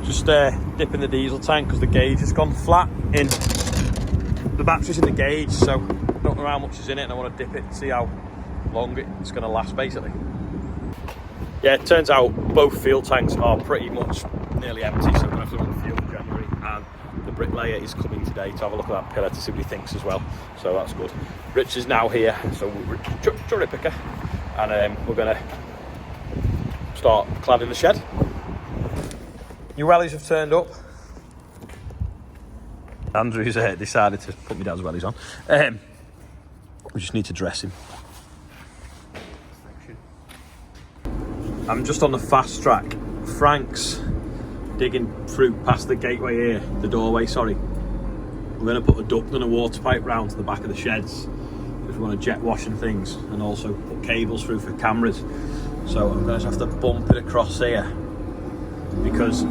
Just dipping the diesel tank because the gauge has gone flat in. The battery's in the gauge, so I don't know how much is in it, and I want to dip it and see how long it's going to last, basically. Yeah, it turns out both fuel tanks are pretty much nearly empty, so I'm going to have to run fuel in January, and the bricklayer is coming today to have a look at that pillar to see what he thinks as well, so that's good. Rich is now here, so we're cherry picker, and we're going to start cladding the shed. Your wellies have turned up. Andrew's decided to put my dad's wellies on. We just need to dress him. I'm just on the Fastrac. Frank's digging through past the gateway here, the doorway, sorry. We're going to put a duct and a water pipe round to the back of the sheds if we want to jet wash and things, and also put cables through for cameras. So I'm going to have to bump it across here because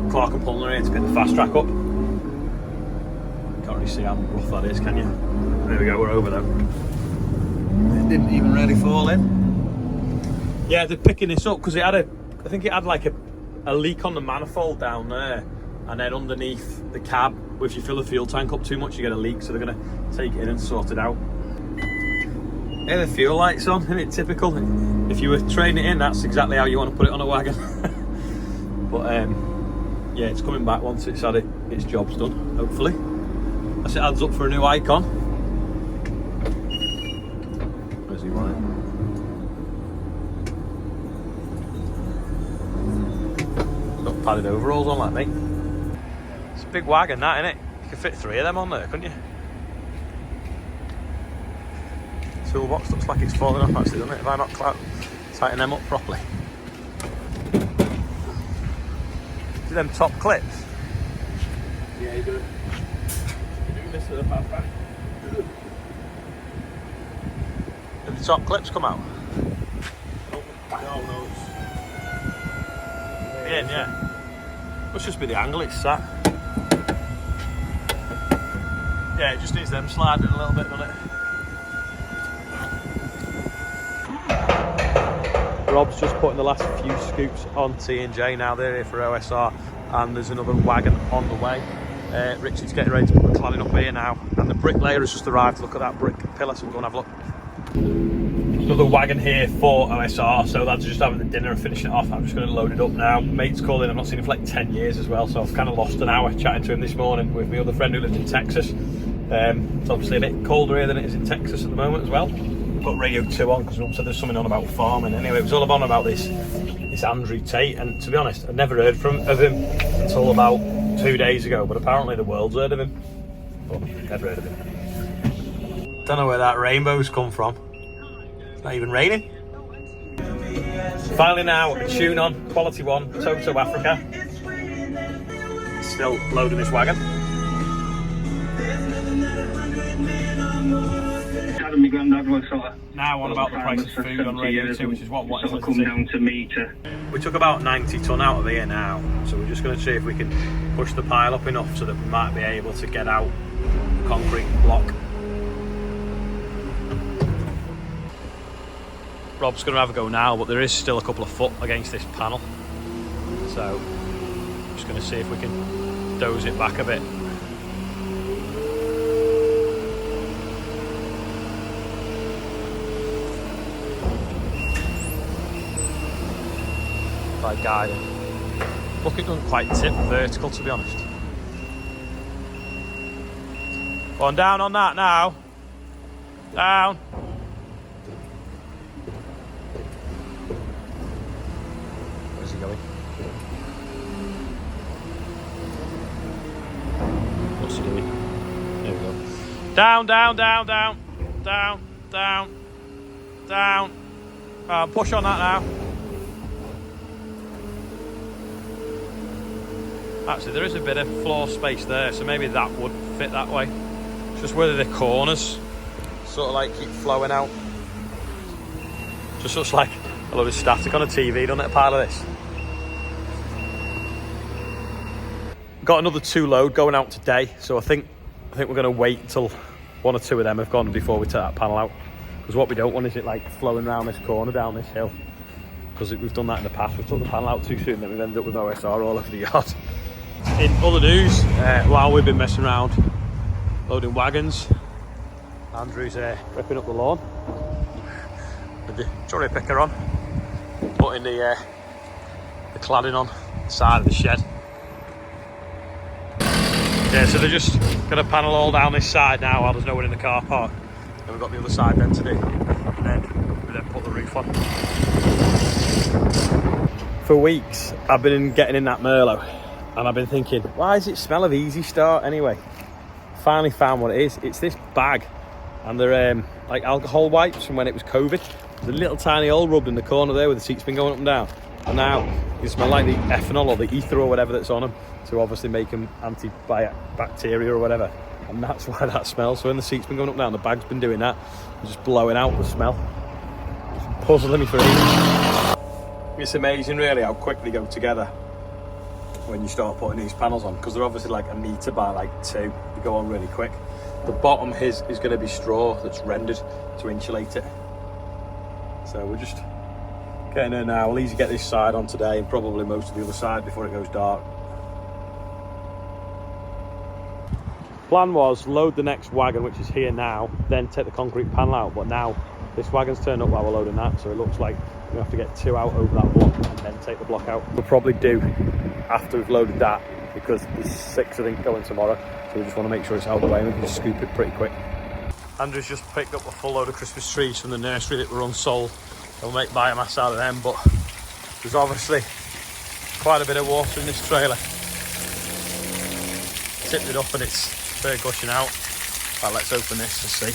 Clark and Pullen are here to pick the Fastrac up. Can't really see how rough that is, can you? There we go, we're over though. It didn't even really fall in. Yeah, they're picking this up because I think it had like a leak on the manifold down there, and then underneath the cab, if you fill the fuel tank up too much, you get a leak, so they're going to take it in and sort it out. Yeah, the fuel light's on, isn't it typical? If you were trading it in, that's exactly how you want to put it on a wagon. But yeah, it's coming back once it's had its job's done, hopefully. As it adds up for a new icon. Where's he running? Got padded overalls on like me. It's a big wagon, that, innit? You could fit 3 of them on there, couldn't you? Toolbox looks like it's falling off actually, doesn't it? If I not tighten them up properly. See them top clips? Yeah, you're doing this to the back. Did the top clips come out? No. Yeah. Must just be the angle it's sat. Yeah, it just needs them sliding a little bit, doesn't it? Rob's just putting the last few scoops on T&J now. They're here for OSR, and there's another wagon on the way. Richard's getting ready to put the cladding up here now, and the bricklayer has just arrived to look at that brick pillar, so we'll go and have a look. Another wagon here for OSR, so that's just having the dinner and finishing it off. I'm just going to load it up now. Mate's calling, I've not seen him for like 10 years as well, so I've kind of lost an hour chatting to him this morning with my other friend who lives in Texas. It's obviously a bit colder here than it is in Texas at the moment as well. Got Radio 2 on because Rob said there's something on about farming. Anyway, it was all about this Andrew Tate, and to be honest, I'd never heard of him until about 2 days ago, but apparently the world's heard of him. But never heard of him. Don't know where that rainbow's come from. It's not even raining. Finally now, a tune on, quality one, Toto Africa. Still loading this wagon. My granddad was sort of now on about the price of food on Radio 2, which is what is sort of come down to me to. We took about 90 tonne out of here now, so we're just going to see if we can push the pile up enough so that we might be able to get out the concrete block. Rob's going to have a go now, but there is still a couple of foot against this panel, so just going to see if we can doze it back a bit. By guiding. Look, it doesn't quite tip vertical, to be honest. Go on, down on that now. Down. Where's he going? What's he doing? There we go. Down, down, down, down. Down, down, down. Push on that now. Actually, there is a bit of floor space there, so maybe that would fit that way. It's just whether the corners sort of like keep flowing out. Just looks like a lot of static on a TV, doesn't it, a pile of this? Got another 2 load going out today, so I think we're going to wait until 1 or 2 of them have gone before we take that panel out. Because what we don't want is it like flowing around this corner down this hill. because we've done that in the past. We took the panel out too soon, then we've ended up with OSR all over the yard. In other news, while we've been messing around loading wagons, Andrew's ripping up the lawn with the cherry picker on, putting the cladding on the side of the shed. Yeah, so they're just going to panel all down this side now while there's no one in the car park. And we've got the other side then to do, and then put the roof on. For weeks I've been getting in that Merlot and I've been thinking, why does it smell of Easy Start anyway? Finally found what it is. It's this bag, and they're like alcohol wipes from when it was COVID. There's a little tiny hole rubbed in the corner there where the seat's been going up and down, and now you smell like the ethanol or the ether or whatever that's on them to obviously make them antibacterial or whatever, and that's why that smells. So when the seat's been going up and down, the bag's been doing that and just blowing out the smell. It's puzzling me for ages. It's amazing really how quick they go together when you start putting these panels on, because they're obviously like 1 metre by like 2. They go on really quick. The bottom is going to be straw that's rendered to insulate it. So we're just getting there now. We'll easily get this side on today and probably most of the other side before it goes dark. Plan was load the next wagon, which is here now, then take the concrete panel out, but now this wagon's turned up while we're loading that, so it looks like we have to get 2 out over that block and then take the block out. We'll probably do after we've loaded that, because there's 6 I think going tomorrow, so we just want to make sure it's out of the way and we can just scoop it pretty quick. Andrew's just picked up a full load of Christmas trees from the nursery that were unsold. We'll make biomass out of them, but there's obviously quite a bit of water in this trailer. Tipped it up and it's fair gushing out. Right, let's open this and see.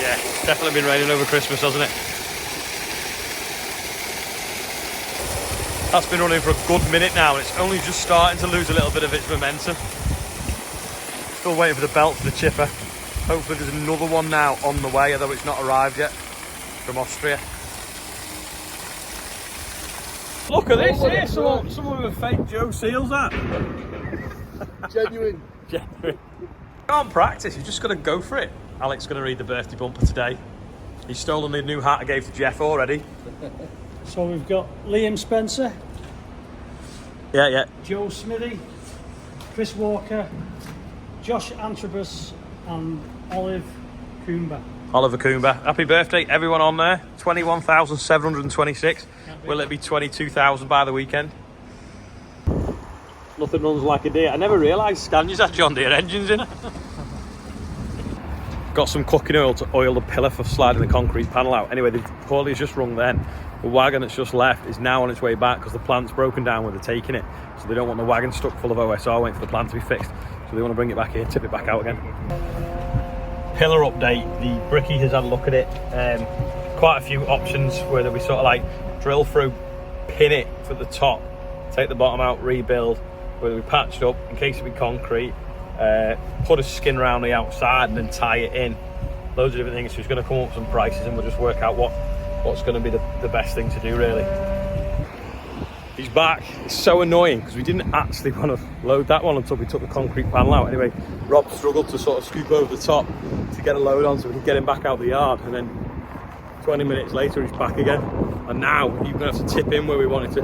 Yeah, it's definitely been raining over Christmas, hasn't it? That's been running for a good minute now, and it's only just starting to lose a little bit of its momentum. Still waiting for the belt for the chipper. Hopefully there's another one now on the way, although it's not arrived yet, from Austria. Look at this here, some of them are fake Joe Seals, that. Genuine. Genuine. Can't practice, you've just got to go for it. Alec's going to read the birthday bumper today. He's stolen the new hat I gave to Jeff already. So we've got Liam Spencer, Yeah. Joe Smithy, Chris Walker, Josh Antrobus and Olive Coomber. Oliver Coomber. Happy birthday, everyone on there. 21,726. Will it be 22,000 by the weekend? Nothing runs like a deer. I never realised Scania's had John Deere engines in it. Got some cooking oil to oil the pillar for sliding the concrete panel out. Anyway, the Paulies just rung then. The wagon that's just left is now on its way back because the plant's broken down where they're taking it. So they don't want the wagon stuck full of OSR waiting for the plant to be fixed. So they want to bring it back here, tip it back out again. Pillar update. The brickie has had a look at it. Quite a few options where we sort of like drill through, pin it for the top, take the bottom out, rebuild, whether we patched up in case it be concrete, put a skin around the outside and then tie it in. Loads of different things. So it's going to come up with some prices and we'll just work out what's going to be the best thing to do really. He's back. It's so annoying because we didn't actually want to load that one until we took the concrete panel out. Anyway, Rob struggled to sort of scoop over the top to get a load on so we could get him back out the yard, and then 20 minutes later he's back again, and now you're going to have to tip in where we wanted to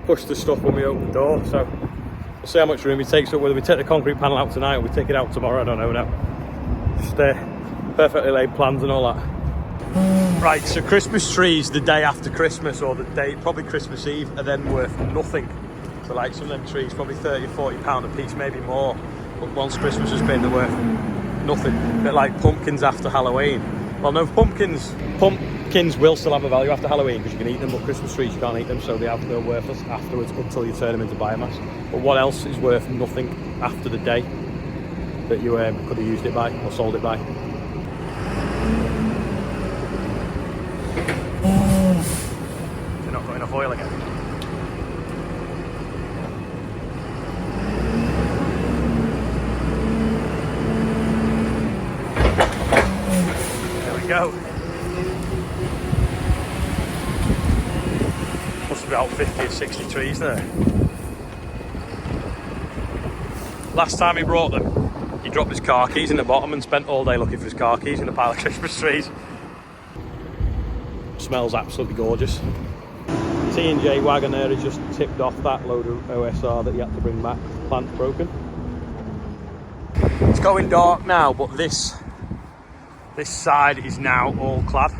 push the stuff when we open the door. So we'll see how much room it takes up, whether we take the concrete panel out tonight or we take it out tomorrow, I don't know now. Just perfectly laid plans and all that. Right, so Christmas trees the day after Christmas, or the day, probably Christmas Eve, are then worth nothing. So like some of them trees, probably 30 or 40 pound a piece, maybe more. But once Christmas has been, they're worth nothing. A bit like pumpkins after Halloween. Well, no, pumpkins will still have a value after Halloween because you can eat them, but Christmas trees you can't eat them, so they're worthless afterwards until you turn them into biomass. But what else is worth nothing after the day that you could have used it by or sold it by? You're not got enough oil again. There we go. Must be about 50 or 60 trees there. Last time he brought them, he dropped his car keys in the bottom and spent all day looking for his car keys in a pile of Christmas trees. Smells absolutely gorgeous. T&J wagon there has just tipped off that load of OSR that he had to bring back. The plant's broken. It's going dark now, but this side is now all clad.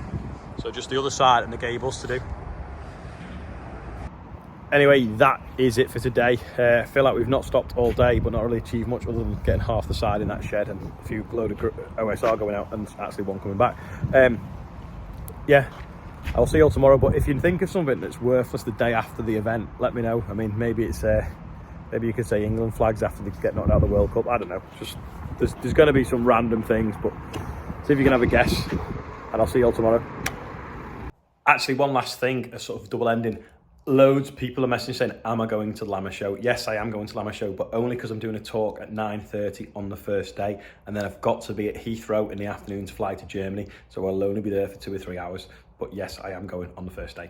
So just the other side and the gables to do. Anyway, that is it for today. I feel like we've not stopped all day, but not really achieved much other than getting half the side in that shed and a few load of OSR going out and actually one coming back. Yeah, I'll see you all tomorrow. But if you think of something that's worthless the day after the event, let me know. I mean, maybe it's maybe you could say England flags after they get knocked out of the World Cup. I don't know. Just there's going to be some random things, but see if you can have a guess. And I'll see you all tomorrow. Actually, one last thing, a sort of double ending. Loads of people are messaging saying, am I going to Lama Show? Yes, I am going to Lama Show, but only because I'm doing a talk at 9:30 on the first day. And then I've got to be at Heathrow in the afternoon to fly to Germany. So I'll only be there for 2 or 3 hours. But yes, I am going on the first day.